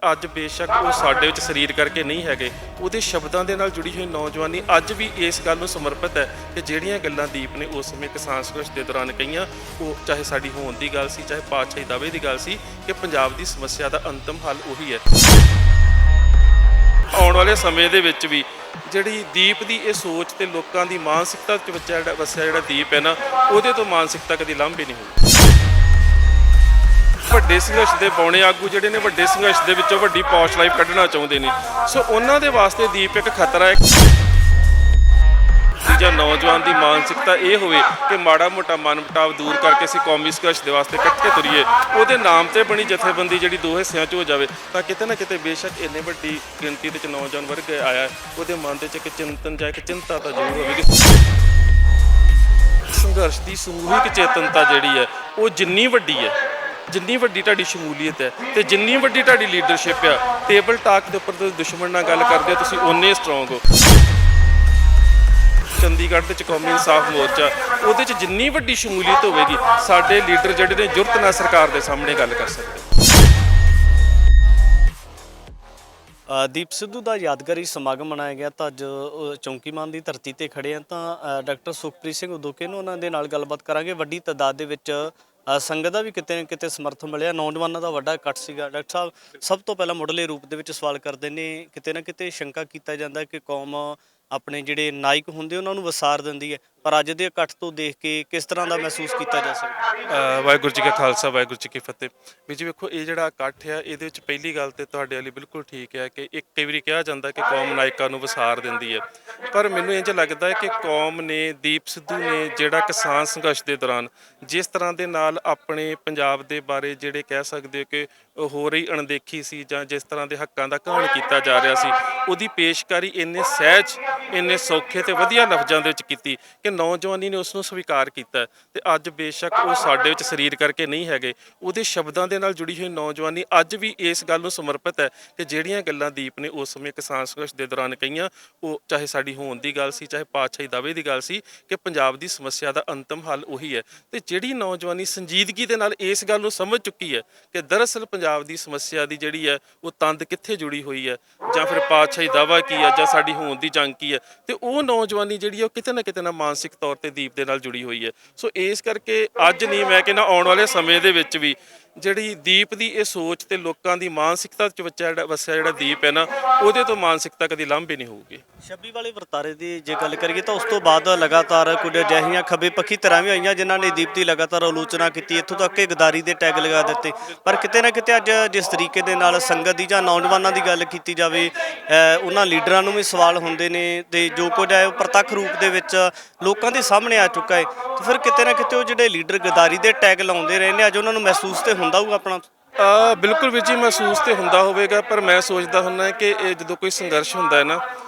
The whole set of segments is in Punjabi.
ਅੱਜ ਬੇਸ਼ੱਕ ਉਹ ਸਾਡੇ ਵਿੱਚ ਸਰੀਰ ਕਰਕੇ ਨਹੀਂ ਹੈਗੇ, ਉਹਦੇ ਸ਼ਬਦਾਂ ਦੇ ਨਾਲ ਜੁੜੀ ਹੋਈ ਨੌਜਵਾਨੀ ਅੱਜ ਵੀ ਇਸ ਗੱਲ ਨੂੰ ਸਮਰਪਿਤ ਹੈ ਕਿ ਜਿਹੜੀਆਂ ਗੱਲਾਂ ਦੀਪ ਨੇ ਉਸ ਸਮੇਂ ਕਿਸਾਨ ਸੰਘਰਸ਼ ਦੇ ਦੌਰਾਨ ਕਹੀਆਂ, ਉਹ ਚਾਹੇ ਸਾਡੀ ਹੋਂਦ ਦੀ ਗੱਲ ਸੀ, ਚਾਹੇ ਪਾਤਸ਼ਾਹੀ ਦਾਅਵੇ ਦੀ ਗੱਲ ਸੀ ਕਿ ਪੰਜਾਬ ਦੀ ਸਮੱਸਿਆ ਦਾ ਅੰਤਮ ਹੱਲ ਉਹੀ ਹੈ। ਆਉਣ ਵਾਲੇ ਸਮੇਂ ਦੇ ਵਿੱਚ ਵੀ ਜਿਹੜੀ ਦੀਪ ਦੀ ਇਹ ਸੋਚ ਤੇ ਲੋਕਾਂ ਦੀ ਮਾਨਸਿਕਤਾ ਵਿੱਚ ਵਸਿਆ ਜਿਹੜਾ ਦੀਪ ਹੈ ਨਾ, ਉਹਦੇ ਤੋਂ ਮਾਨਸਿਕਤਾ ਕਦੀ ਲਾਂਭੇ ਨਹੀਂ ਹੋਈ। ਵੱਡੇ ਸੰਘਰਸ਼ ਦੇ ਬੌਣੇ ਆਗੂ ਜਿਹੜੇ ਨੇ ਵੱਡੇ ਸੰਘਰਸ਼ ਦੇ ਵਿੱਚੋਂ ਵੱਡੀ ਪੌਸ਼ ਲਾਈਫ ਕੱਢਣਾ ਚਾਹੁੰਦੇ ਨੇ, ਸੋ ਉਹਨਾਂ ਦੇ ਵਾਸਤੇ ਦੀਪ ਇੱਕ ਖਤਰਾ ਹੈ। ਜਾਂ ਨੌਜਵਾਨ ਦੀ ਮਾਨਸਿਕਤਾ ਇਹ ਹੋਵੇ ਕਿ ਮਾੜਾ ਮੋਟਾ ਮਨਮੁਟਾਵ ਦੂਰ ਕਰਕੇ ਅਸੀਂ ਕੌਮੀ ਸੰਘਰਸ਼ ਦੇ ਵਾਸਤੇ ਇਕੱਠੇ ਤੁਰੀਏ, ਉਹਦੇ ਨਾਮ ਤੇ ਬਣੀ ਜਥੇਬੰਦੀ ਜਿਹੜੀ ਦੋ ਹਿੱਸਿਆਂ 'ਚ ਹੋ ਜਾਵੇ, ਤਾਂ ਕਿਤੇ ਨਾ ਕਿਤੇ ਬੇਸ਼ੱਕ ਇੰਨੇ ਵੱਡੀ ਗਿਣਤੀ ਦੇ ਵਿੱਚ ਨੌਜਵਾਨ ਵਰਗ ਆਇਆ, ਉਹਦੇ ਮਨ ਦੇ 'ਚ ਇੱਕ ਚਿੰਤਨ ਜਾਂ ਇੱਕ ਚਿੰਤਾ ਤਾਂ ਜ਼ਰੂਰ ਹੋਵੇਗੀ। ਸੰਘਰਸ਼ ਦੀ ਸਮੂਹਿਕ ਚੇਤਨਤਾ ਜਿਹੜੀ ਹੈ ਉਹ ਜਿੰਨੀ ਵੱਡੀ ਹੈ, ਜਿੰਨੀ ਵੱਡੀ ਤੁਹਾਡੀ ਸ਼ਮੂਲੀਅਤ ਹੈ ਤੇ ਜਿੰਨੀ ਵੱਡੀ ਤੁਹਾਡੀ ਲੀਡਰਸ਼ਿਪ ਆ, ਟੇਬਲ ਟਾਕ ਦੇ ਉੱਪਰ ਤੁਸੀਂ ਦੁਸ਼ਮਣ ਨਾਲ ਗੱਲ ਕਰਦੇ ਹੋ, ਤੁਸੀਂ ਓਨੇ ਸਟਰੋਂਗ ਹੋ। ਚੰਡੀਗੜ੍ਹ ਦੇ ਵਿੱਚ ਕੌਮੀ ਇਨਸਾਫ ਮੋਰਚਾ, ਉਹਦੇ 'ਚ ਜਿੰਨੀ ਵੱਡੀ ਸ਼ਮੂਲੀਅਤ ਹੋਵੇਗੀ, ਸਾਡੇ ਲੀਡਰ ਜਿਹੜੇ ਨੇ ਜੁਰਤ ਨਾਲ ਸਰਕਾਰ ਦੇ ਸਾਹਮਣੇ ਗੱਲ ਕਰ ਸਕਦੇ। ਦੀਪ ਸਿੱਧੂ ਦਾ ਯਾਦਗਾਰੀ ਸਮਾਗਮ ਮਨਾਇਆ ਗਿਆ ਤਾਂ ਅੱਜ ਚੌਂਕੀਮਾਨ ਦੀ ਧਰਤੀ ਤੇ ਖੜੇ ਆ ਤਾਂ ਡਾਕਟਰ ਸੁਖਪ੍ਰੀਤ ਸਿੰਘ ਉਦੋਕੇ ਨੂੰ ਉਹਨਾਂ ਦੇ ਨਾਲ ਗੱਲਬਾਤ ਕਰਾਂਗੇ। ਵੱਡੀ ਤਾਦਾਦ ਦੇ ਵਿੱਚ ਸੰਗਤ ਦਾ ਵੀ ਕਿਤੇ ਨਾ ਕਿਤੇ ਸਮਰਥਨ ਮਿਲਿਆ, ਨੌਜਵਾਨਾਂ ਦਾ ਵੱਡਾ ਇਕੱਠ ਸੀਗਾ। ਡਾਕਟਰ ਸਾਹਿਬ, ਸਭ ਤੋਂ ਪਹਿਲਾਂ ਮੁੱਢਲੇ ਰੂਪ ਦੇ ਵਿੱਚ ਸਵਾਲ ਕਰਦੇ ਨੇ, ਕਿਤੇ ਨਾ ਕਿਤੇ ਸ਼ੰਕਾ ਕੀਤਾ ਜਾਂਦਾ ਕਿ ਕੌਮ ਆਪਣੇ ਜਿਹੜੇ ਨਾਇਕ ਹੁੰਦੇ ਉਹਨਾਂ ਨੂੰ ਵਸਾਰ ਦਿੰਦੀ ਹੈ, ਪਰ ਅੱਜ ਦੇ ਇਕੱਠ ਤੋਂ ਦੇਖ ਕੇ ਕਿਸ ਤਰ੍ਹਾਂ ਦਾ ਮਹਿਸੂਸ ਕੀਤਾ ਜਾ ਸਕਦਾ? ਵਾਹਿਗੁਰੂ ਜੀ ਕਾ ਖਾਲਸਾ, ਵਾਹਿਗੁਰੂ ਜੀ ਕੀ ਫਤਿਹ। ਵੀ ਜੀ ਵੇਖੋ, ਇਹ ਜਿਹੜਾ ਇਕੱਠ ਆ, ਇਹਦੇ ਵਿੱਚ ਪਹਿਲੀ ਗੱਲ ਤੇ ਤੁਹਾਡੇ ਵਾਲੀ ਬਿਲਕੁਲ ਠੀਕ ਹੈ ਕਿ ਇੱਕ ਕਈ ਵਾਰੀ ਕਿਹਾ ਜਾਂਦਾ ਕਿ ਕੌਮ ਨਾਇਕਾਂ ਨੂੰ ਵਸਾਰ ਦਿੰਦੀ ਹੈ, ਪਰ ਮੈਨੂੰ ਇੰਝ ਲੱਗਦਾ ਹੈ ਕਿ ਕੌਮ ਨੇ, ਦੀਪ ਸਿੱਧੂ ਨੇ ਜਿਹੜਾ ਕਿਸਾਨ ਸੰਘਰਸ਼ ਦੇ ਦੌਰਾਨ ਜਿਸ ਤਰ੍ਹਾਂ ਦੇ ਨਾਲ ਆਪਣੇ ਪੰਜਾਬ ਦੇ ਬਾਰੇ ਜਿਹੜੇ ਕਹਿ ਸਕਦੇ ਹੋ ਕਿ ਹੋ ਰਹੀ ਅਣਦੇਖੀ ਸੀ, ਜਾਂ ਜਿਸ ਤਰ੍ਹਾਂ ਦੇ ਹੱਕਾਂ ਦਾ ਘਾਣ ਕੀਤਾ ਜਾ ਰਿਹਾ ਸੀ, ਉਹਦੀ ਪੇਸ਼ਕਾਰੀ ਇੰਨੇ ਸਹਿਜ, ਇੰਨੇ ਸੌਖੇ ਤੇ ਵਧੀਆ ਲਫ਼ਜ਼ਾਂ ਦੇ ਵਿੱਚ ਕੀਤੀ ਕਿ ਨੌਜਵਾਨੀ ਨੇ ਉਸ ਨੂੰ ਸਵੀਕਾਰ ਕੀਤਾ। ਤੇ ਅੱਜ ਬੇਸ਼ੱਕ ਉਹ ਸਾਡੇ ਵਿੱਚ ਸਰੀਰ ਕਰਕੇ ਨਹੀਂ ਹੈਗੇ, ਉਹਦੇ ਸ਼ਬਦਾਂ ਦੇ ਨਾਲ ਜੁੜੀ ਹੋਈ ਨੌਜਵਾਨੀ ਅੱਜ ਵੀ ਇਸ ਗੱਲ ਨੂੰ ਸਮਰਪਿਤ ਹੈ ਕਿ ਜਿਹੜੀਆਂ ਗੱਲਾਂ ਦੀਪ ਨੇ ਉਸ ਸਮੇਂ ਕਿਸਾਨ ਸੰਘਰਸ਼ ਦੇ ਦੌਰਾਨ ਕਹੀਆਂ, ਉਹ ਚਾਹੇ ਸਾਡੀ ਹੋਂਦ ਦੀ ਗੱਲ ਸੀ, ਚਾਹੇ ਪਾਤਸ਼ਾਹੀ ਦਾਅਵੇ ਦੀ ਗੱਲ ਸੀ ਕਿ ਪੰਜਾਬ ਦੀ ਸਮੱਸਿਆ ਦਾ ਅੰਤਮ ਹੱਲ ਉਹੀ ਹੈ। ਤੇ ਜਿਹੜੀ ਨੌਜਵਾਨੀ ਸੰਜੀਦਗੀ ਦੇ ਨਾਲ ਇਸ ਗੱਲ ਨੂੰ ਸਮਝ ਚੁੱਕੀ ਹੈ ਕਿ ਦਰਅਸਲ ਪੰਜਾਬ ਦੀ ਸਮੱਸਿਆ ਦੀ ਜਿਹੜੀ ਹੈ ਉਹ ਤੰਦ ਕਿੱਥੇ ਜੁੜੀ ਹੋਈ ਹੈ, ਜਾਂ ਫਿਰ ਪਾਤਸ਼ਾਹੀ ਦਾਅਵਾ ਕੀ ਹੈ, ਜਾਂ ਸਾਡੀ ਹੋਂਦ ਦੀ ਜੰਗ ਕੀ ਹੈ, ਤੇ ਉਹ ਨੌਜਵਾਨੀ ਜਿਹੜੀ ਹੈ ਉਹ ਕਿਤੇ ਨਾ ਮਾਨਸਿਕ ਤੌਰ ਤੇ ਦੀਪ ਦੇ ਨਾਲ ਜੁੜੀ ਹੋਈ ਹੈ। ਸੋ ਇਸ ਕਰਕੇ ਅੱਜ ਨਹੀਂ, ਮੈਂ ਕਹਿੰਦਾ ਆਉਣ ਵਾਲੇ ਸਮੇਂ ਦੇ ਵਿੱਚ ਵੀ ਜਿਹੜੀ ਦੀਪ ਦੀ ਇਹ ਸੋਚ ਤੇ ਲੋਕਾਂ ਦੀ ਮਾਨਸਿਕਤਾ ਵਿੱਚ ਵਸਿਆ ਜਿਹੜਾ ਦੀਪ ਹੈ ਨਾ, ਉਹਦੇ ਤੋਂ ਮਾਨਸਿਕਤਾ ਕਦੀ ਲਾਂਭੇ ਨਹੀਂ ਹੋਊਗੀ। 26 ਵਾਲੇ ਵਰਤਾਰੇ ਦੀ ਜੇ ਗੱਲ ਕਰੀਏ ਤਾਂ ਉਸ ਤੋਂ ਬਾਅਦ ਲਗਾਤਾਰ ਕੁਝ ਅਜਿਹੀਆਂ ਖੱਬੇ ਪੱਖੀ ਤਰ੍ਹਾਂ ਵੀ ਆਈਆਂ ਜਿਨ੍ਹਾਂ ਨੇ ਦੀਪ ਦੀ ਲਗਾਤਾਰ ਆਲੋਚਨਾ ਕੀਤੀ, ਇੱਥੋਂ ਤੱਕ ਕਿ ਗਦਾਰੀ ਦੇ ਟੈਗ ਲਗਾ ਦਿੱਤੇ। ਪਰ ਕਿਤੇ ਨਾ ਕਿਤੇ ਅੱਜ ਜਿਸ ਤਰੀਕੇ ਦੇ ਨਾਲ ਸੰਗਤ ਦੀ ਜਾਂ ਨੌਜਵਾਨਾਂ ਦੀ ਗੱਲ ਕੀਤੀ ਜਾਵੇ, ਉਹਨਾਂ ਲੀਡਰਾਂ ਨੂੰ ਵੀ ਸਵਾਲ ਹੁੰਦੇ ਨੇ ਤੇ ਜੋ ਕੁਝ ਹੈ ਉਹ ਪ੍ਰਤੱਖ ਰੂਪ ਦੇ ਵਿੱਚ ਲੋਕਾਂ ਦੇ ਸਾਹਮਣੇ ਆ ਚੁੱਕਾ ਹੈ। ਤਾਂ ਫਿਰ ਕਿਤੇ ਨਾ ਕਿਤੇ ਉਹ ਜਿਹੜੇ ਲੀਡਰ ਗਦਾਰੀ ਦੇ ਟੈਗ ਲਾਉਂਦੇ ਰਹੇ ਨੇ, ਅੱਜ ਉਹਨਾਂ ਨੂੰ ਮਹਿਸੂਸ ਤੇ ਹੁੰਦਾ ਹੋਊਗਾ ਆਪਣਾ? ਬਿਲਕੁਲ ਵੀਰ ਜੀ, ਮਹਿਸੂਸ ਤੇ ਹੁੰਦਾ ਹੋਵੇਗਾ, ਪਰ ਮੈਂ ਸੋਚਦਾ ਹੁੰਦਾ ਕਿ ਇਹ ਜਦੋਂ ਕੋਈ ਸੰਘਰਸ਼ ਹੁੰਦਾ ਹੈ ਨਾ,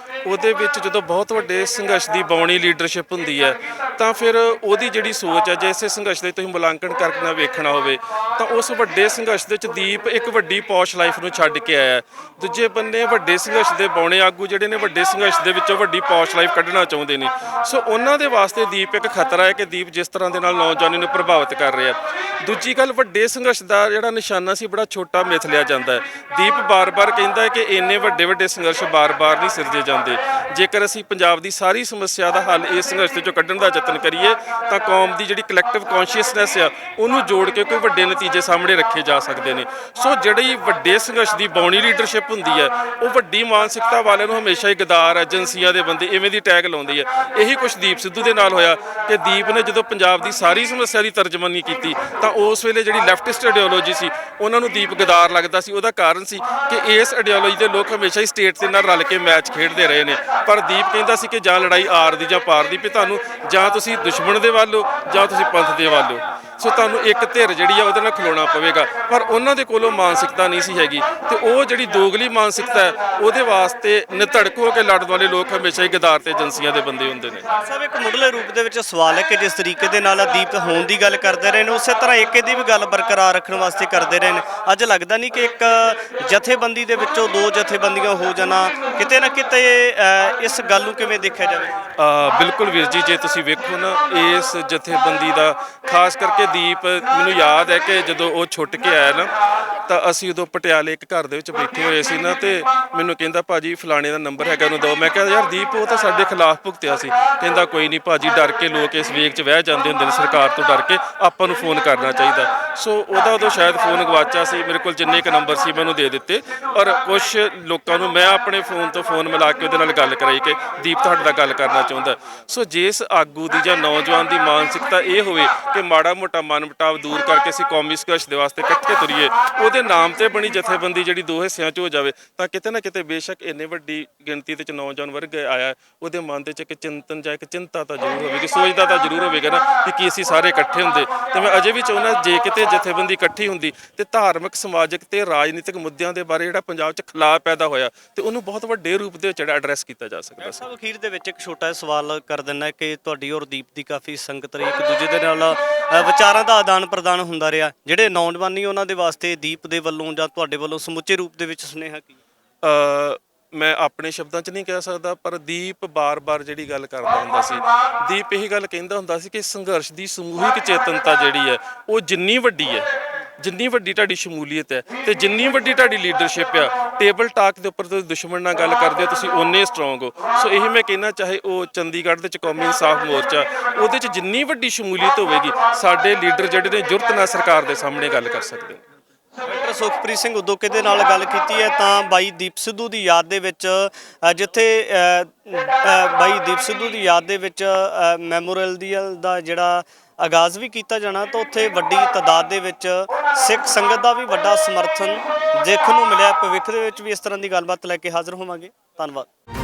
ਉਹਦੇ ਵਿੱਚ ਜਦੋਂ ਬਹੁਤ ਵੱਡੇ ਸੰਘਰਸ਼ ਦੀ ਬੌਣੀ ਲੀਡਰਸ਼ਿਪ ਹੁੰਦੀ ਹੈ, ਤਾਂ ਫਿਰ ਉਹਦੀ ਜਿਹੜੀ ਸੋਚ ਹੈ, ਜੇ ਇਸੇ ਸੰਘਰਸ਼ ਦੇ ਤੁਸੀਂ ਮੁਲਾਂਕਣ ਕਰਕੇ ਵੇਖਣਾ ਹੋਵੇ ਤਾਂ ਉਸ ਵੱਡੇ ਸੰਘਰਸ਼ ਦੇ ਵਿੱਚ ਦੀਪ ਇੱਕ ਵੱਡੀ ਪੌਸ਼ ਲਾਈਫ ਨੂੰ ਛੱਡ ਕੇ ਆਇਆ। ਦੂਜੇ ਬੰਨੇ ਵੱਡੇ ਸੰਘਰਸ਼ ਦੇ ਬੌਣੇ ਆਗੂ ਜਿਹੜੇ ਨੇ ਵੱਡੇ ਸੰਘਰਸ਼ ਦੇ ਵਿੱਚੋਂ ਵੱਡੀ ਪੌਸ਼ ਲਾਈਫ ਕੱਢਣਾ ਚਾਹੁੰਦੇ ਨੇ, ਸੋ ਉਹਨਾਂ ਦੇ ਵਾਸਤੇ ਦੀਪ ਇੱਕ ਖਤਰਾ ਹੈ ਕਿ ਦੀਪ ਜਿਸ ਤਰ੍ਹਾਂ ਦੇ ਨਾਲ ਨੌਜਵਾਨੀ ਨੂੰ ਪ੍ਰਭਾਵਿਤ ਕਰ ਰਿਹਾ। ਦੂਜੀ ਗੱਲ, ਵੱਡੇ ਸੰਘਰਸ਼ ਦਾ ਜਿਹੜਾ ਨਿਸ਼ਾਨਾ ਸੀ ਬੜਾ ਛੋਟਾ ਮਿਥ ਲਿਆ ਜਾਂਦਾ ਹੈ। ਦੀਪ ਬਾਰ-ਬਾਰ ਕਹਿੰਦਾ ਹੈ ਕਿ ਇੰਨੇ ਵੱਡੇ ਸੰਘਰਸ਼ ਬਾਰ-ਬਾਰ ਨਹੀਂ ਸਿਰਜੇ ਜਾਂਦੇ। ਜੇਕਰ ਅਸੀਂ ਪੰਜਾਬ ਦੀ ਸਾਰੀ ਸਮੱਸਿਆ ਦਾ ਹੱਲ ਇਸ ਸੰਘਰਸ਼ ਦੇ ਚੋਂ ਕੱਢਣ ਦਾ ਯਤਨ ਕਰੀਏ ਤਾਂ ਕੌਮ ਦੀ ਜਿਹੜੀ ਕਲੈਕਟਿਵ ਕੌਨਸ਼ੀਅਸਨੈਸ ਆ, ਉਹਨੂੰ ਜੋੜ ਕੇ ਕੋਈ ਵੱਡੇ ਨਤੀਜੇ ਸਾਹਮਣੇ ਰੱਖੇ ਜਾ ਸਕਦੇ ਨੇ। ਸੋ ਜਿਹੜੀ ਵੱਡੇ ਸੰਘਰਸ਼ ਦੀ ਬੌਣੀ ਲੀਡਰਸ਼ਿਪ ਹੁੰਦੀ ਹੈ, ਉਹ ਵੱਡੀ ਮਾਨਸਿਕਤਾ ਵਾਲਿਆਂ ਨੂੰ ਹਮੇਸ਼ਾ ਹੀ ਗਦਾਰ, ਏਜੰਸੀਆਂ ਦੇ ਬੰਦੇ, ਇਵੇਂ ਦੀ ਟੈਗ ਲਾਉਂਦੀ ਹੈ। ਇਹੀ ਕੁਛ ਦੀਪ ਸਿੱਧੂ ਦੇ ਨਾਲ ਹੋਇਆ ਕਿ ਦੀਪ ਨੇ ਜਦੋਂ ਪੰਜਾਬ ਦੀ ਸਾਰੀ ਸਮੱਸਿਆ ਦੀ ਤਰਜਮਾਨੀ ਕੀਤੀ ਤਾਂ ਉਸ ਵੇਲੇ ਜਿਹੜੀ ਲੈਫਟਿਸਟ ਆਈਡੀਓਲੋਜੀ ਸੀ, ਉਹਨਾਂ ਨੂੰ ਦੀਪ ਗਦਾਰ ਲੱਗਦਾ ਸੀ। ਉਹਦਾ ਕਾਰਨ ਸੀ ਕਿ ਇਸ ਆਈਡੀਓਲੋਜੀ ਦੇ ਲੋਕ ਹਮੇਸ਼ਾ ਹੀ ਸਟੇਟ ਦੇ ਨਾਲ ਰਲ ਕੇ ਮੈਚ ਖੇਡਦੇ ਰਹੇ ਨੇ, ਪਰ ਦੀਪ ਕਹਿੰਦਾ ਸੀ ਕਿ ਜਾਂ ਲੜਾਈ ਆਰ ਦੀ ਜਾਂ ਪਾਰ ਦੀ, ਵੀ ਤੁਹਾਨੂੰ ਜਾਂ ਤੁਸੀਂ ਦੁਸ਼ਮਣ ਦੇ ਵੱਲ ਹੋ ਜਾਂ ਤੁਸੀਂ ਪੰਥ ਦੇ ਵੱਲ ਹੋ, ਸੋ ਤੁਹਾਨੂੰ ਇੱਕ ਧਿਰ ਜਿਹੜੀ ਆ ਉਹਦੇ ਨਾਲ ਖਲੋਣਾ ਪਵੇਗਾ। ਪਰ ਉਹਨਾਂ ਦੇ ਕੋਲੋਂ ਮਾਨਸਿਕਤਾ ਨਹੀਂ ਸੀ ਹੈਗੀ, ਤੇ ਉਹ ਜਿਹੜੀ ਦੋਗਲੀ ਮਾਨਸਿਕਤਾ ਹੈ, ਉਹਦੇ ਵਾਸਤੇ ਨਿਧੜਕ ਹੋ ਕੇ ਲੜਨ ਵਾਲੇ ਲੋਕ ਹਮੇਸ਼ਾ ਹੀ ਗਦਾਰ ਤੇ ਏਜੰਸੀਆਂ ਦੇ ਬੰਦੇ ਹੁੰਦੇ ਨੇ। ਸਭ ਇੱਕ ਮੁੱਢਲੇ ਰੂਪ ਦੇ ਵਿੱਚ ਸਵਾਲ ਹੈ ਕਿ ਜਿਸ ਤਰੀਕੇ ਦੇ ਨਾਲ ਦੀਪ ਹੋਣ ਦੀ ਗੱਲ ਕਰਦੇ ਰਹੇ ਨੇ, ਉਸੇ ਤਰ੍ਹਾਂ ਏਕੇ ਦੀ ਵੀ ਗੱਲ ਬਰਕਰਾਰ ਰੱਖਣ ਵਾਸਤੇ ਕਰਦੇ ਰਹੇ ਨੇ। ਅੱਜ ਲੱਗਦਾ ਨਹੀਂ ਕਿ ਇੱਕ ਜਥੇਬੰਦੀ ਦੇ ਵਿੱਚੋਂ ਦੋ ਜਥੇਬੰਦੀਆਂ ਹੋ ਜਾਣਾ ਕਿਤੇ ਨਾ ਕਿਤੇ ਇਸ ਗੱਲ ਨੂੰ ਕਿਵੇਂ ਦੇਖਿਆ ਜਾਵੇ? ਬਿਲਕੁਲ ਵੀਰ ਜੀ, ਜੇ ਤੁਸੀਂ ਵੇਖੋ ਨਾ ਇਸ ਜਥੇਬੰਦੀ ਦਾ ਖਾਸ ਕਰਕੇ ਦੀਪ, ਮੈਨੂੰ ਯਾਦ ਹੈ ਕਿ ਜਦੋਂ ਉਹ ਛੁੱਟ ਕੇ ਆਇਆ ਨਾ ਤਾਂ ਅਸੀਂ ਉਦੋਂ ਪਟਿਆਲੇ ਇੱਕ ਘਰ ਦੇ ਵਿੱਚ ਬੈਠੇ ਹੋਏ ਸੀ ਨਾ, ਤੇ ਮੈਨੂੰ ਕਹਿੰਦਾ ਭਾਜੀ ਫਲਾਣੇ ਦਾ ਨੰਬਰ ਹੈਗਾ ਉਹਨੂੰ ਦਿਓ। ਮੈਂ ਕਿਹਾ ਯਾਰ ਦੀਪ, ਉਹ ਤਾਂ ਸਾਡੇ ਖਿਲਾਫ ਭੁਗਤਿਆ ਸੀ। ਕਹਿੰਦਾ ਕੋਈ ਨਹੀਂ ਭਾਜੀ, ਡਰ ਕੇ ਲੋਕ ਇਸ ਵੇਗ 'ਚ ਵਹਿ ਜਾਂਦੇ ਹੁੰਦੇ ਨੇ, ਸਰਕਾਰ ਤੋਂ ਡਰ ਕੇ ਆਪਾਂ ਨੂੰ ਫੋਨ ਕਰਨਾ ਚਾਹੀਦਾ। ਸੋ ਉਹਦਾ ਉਦੋਂ ਸ਼ਾਇਦ ਫੋਨ ਗਵਾਚਾ ਸੀ, ਮੇਰੇ ਕੋਲ ਜਿੰਨੇ ਕੁ ਨੰਬਰ ਸੀ ਮੈਂ ਉਹਨੂੰ ਦੇ ਦਿੱਤੇ, ਔਰ ਕੁਝ ਲੋਕਾਂ ਨੂੰ ਮੈਂ ਆਪਣੇ ਫੋਨ ਤੋਂ ਫੋਨ ਮਿਲਾ ਕੇ ਉਹਦੇ ਨਾਲ ਗੱਲ ਕਰਾਈ ਕਿ ਦੀਪ ਤੁਹਾਡੇ ਨਾਲ ਗੱਲ ਕਰਨਾ ਚਾਹੁੰਦਾ। ਸੋ ਜਿਸ ਆਗੂ ਦੀ ਜਾਂ ਨੌਜਵਾਨ ਦੀ ਮਾਨਸਿਕਤਾ ਇਹ ਹੋਵੇ ਕਿ ਮਾੜਾ ਮੋਟਾ ਮਨਮੁਟਾਵ ਦੂਰ ਕਰਕੇ ਅਸੀਂ ਕੌਮੀ ਸੰਘਰਸ਼ ਦੇ ਵਾਸਤੇ ਇਕੱਠੇ ਤੁਰੀਏ, ਉਹਦੇ ਨਾਮ ਤੇ ਬਣੀ ਜਥੇਬੰਦੀ ਜਿਹੜੀ ਦੋ ਹਿੱਸਿਆਂ 'ਚ ਹੋ ਜਾਵੇ, ਤਾਂ ਕਿਤੇ ਨਾ ਕਿਤੇ ਬੇਸ਼ੱਕ ਇੰਨੀ ਵੱਡੀ ਗਿਣਤੀ ਦੇ ਵਿੱਚ ਨੌਜਵਾਨ ਵਰਗ ਆਇਆ, ਉਹਦੇ ਮਨ ਦੇ 'ਚ ਇੱਕ ਚਿੰਤਨ ਜਾਂ ਇੱਕ ਚਿੰਤਾ ਤਾਂ ਜ਼ਰੂਰ ਹੋਵੇਗੀ, ਸੋਚਦਾ ਤਾਂ ਜ਼ਰੂਰ ਹੋਵੇਗਾ ਨਾ ਕਿ ਕੀ ਅਸੀਂ ਸਾਰੇ ਇਕੱਠੇ ਹੁੰਦੇ। ਤੇ ਮੈਂ ਅਜੇ ਵੀ ਚਾਹੁੰਦਾ ਜੇ ਕਿਤੇ ਜਥੇਬੰਦੀ ਇਕੱਠੀ ਹੁੰਦੀ ਤੇ ਧਾਰਮਿਕ, ਸਮਾਜਿਕ ਤੇ ਰਾਜਨੀਤਿਕ ਮੁੱਦਿਆਂ ਦੇ ਬਾਰੇ ਜਿਹੜਾ ਪੰਜਾਬ 'ਚ ਖਿਲਾਫ ਪੈਦਾ ਹੋਇਆ ਤੇ ਉਹਨੂੰ ਬਹੁਤ ਵੱਡੇ ਰੂਪ ਦੇ ਵਿੱਚ ਜਿਹੜਾ ਐਡਰੈਸ ਕੀਤਾ ਜਾ ਸਕਦਾ ਸੀ। ਸਭ ਅਖੀਰ ਦੇ ਵਿੱਚ ਇੱਕ ਛੋਟਾ ਜਿਹਾ ਸਵਾਲ ਕਰ ਦਿੰਦਾ ਕਿ ਤੁਹਾਡੀ ਔਰ ਦੀਪ ਦੀ ਕਾਫੀ ਸੰਗਤ ਰਹੀ, ਇੱਕ ਦੂਜੇ ਦੇ ਨਾਲ ਵਿਚਾਰਾਂ ਦਾ ਆਦਾਨ ਪ੍ਰਦਾਨ ਹੁੰਦਾ ਰਿਹਾ, ਜਿਹੜੇ ਨੌਜਵਾਨੀ ਉਹਨਾਂ ਦੇ ਵਾਸਤੇ ਦੀਪ ਦੇ ਵੱਲੋਂ ਜਾਂ ਤੁਹਾਡੇ ਵੱਲੋਂ ਸਮੁੱਚੇ ਰੂਪ ਦੇ ਵਿੱਚ ਸੁਨੇਹਾ ਕੀ? ਮੈਂ ਆਪਣੇ ਸ਼ਬਦਾਂ 'ਚ ਨਹੀਂ ਕਹਿ ਸਕਦਾ, ਪਰ ਦੀਪ ਬਾਰ-ਬਾਰ ਜਿਹੜੀ ਗੱਲ ਕਰਦਾ ਹੁੰਦਾ ਸੀ, ਦੀਪ ਇਹੀ ਗੱਲ ਕਹਿੰਦਾ ਹੁੰਦਾ ਸੀ ਕਿ ਸੰਘਰਸ਼ ਦੀ ਸਮੂਹਿਕ ਚੇਤਨਤਾ ਜਿਹੜੀ ਹੈ ਉਹ ਜਿੰਨੀ ਵੱਡੀ ਹੈ, ਜਿੰਨੀ ਵੱਡੀ ਤੁਹਾਡੀ ਸ਼ਮੂਲੀਅਤ ਹੈ ਤੇ ਜਿੰਨੀ ਵੱਡੀ ਤੁਹਾਡੀ ਲੀਡਰਸ਼ਿਪ ਆ, ਟੇਬਲ ਟਾਕ ਦੇ ਉੱਪਰ ਤੁਸੀਂ ਦੁਸ਼ਮਣ ਨਾਲ ਗੱਲ ਕਰਦੇ ਹੋ, ਤੁਸੀਂ ਓਨੇ ਸਟਰੋਂਗ ਹੋ। ਸੋ ਇਹੀ ਮੈਂ ਕਹਿਣਾ, ਚਾਹੇ ਉਹ ਚੰਡੀਗੜ੍ਹ ਦੇ ਵਿੱਚ ਕੌਮੀ ਇਨਸਾਫ ਮੋਰਚਾ, ਉਹਦੇ 'ਚ ਜਿੰਨੀ ਵੱਡੀ ਸ਼ਮੂਲੀਅਤ ਹੋਵੇਗੀ, ਸਾਡੇ ਲੀਡਰ ਜਿਹੜੇ ਨੇ ਜੁਰਤ ਨਾਲ ਸਰਕਾਰ ਦੇ ਸਾਹਮਣੇ ਗੱਲ ਕਰ ਸਕਦੇ ਨੇ। ਡਾਕਟਰ ਸੁਖਪ੍ਰੀਤ ਸਿੰਘ ਉਦੋਕੇ ਦੇ ਨਾਲ ਗੱਲ ਕੀਤੀ ਹੈ ਤਾਂ ਬਾਈ ਦੀਪ ਸਿੱਧੂ ਦੀ ਯਾਦ ਦੇ ਵਿੱਚ ਜਿੱਥੇ ਬਾਈ ਦੀਪ ਸਿੱਧੂ ਦੀ ਯਾਦ ਦੇ ਵਿੱਚ ਮੈਮੋਰੀਅਲ ਦਾ ਜਿਹੜਾ ਆਗਾਜ਼ ਵੀ ਕੀਤਾ ਜਾਣਾ, ਤਾਂ ਉੱਥੇ ਵੱਡੀ ਤਾਦਾਦ ਦੇ ਵਿੱਚ ਸਿੱਖ ਸੰਗਤ ਦਾ ਵੀ ਵੱਡਾ ਸਮਰਥਨ ਦੇਖਣ ਨੂੰ ਮਿਲਿਆ। ਭਵਿੱਖ ਦੇ ਵਿੱਚ ਵੀ ਇਸ ਤਰ੍ਹਾਂ ਦੀ ਗੱਲਬਾਤ ਲੈ ਕੇ ਹਾਜ਼ਰ ਹੋਵਾਂਗੇ। ਧੰਨਵਾਦ।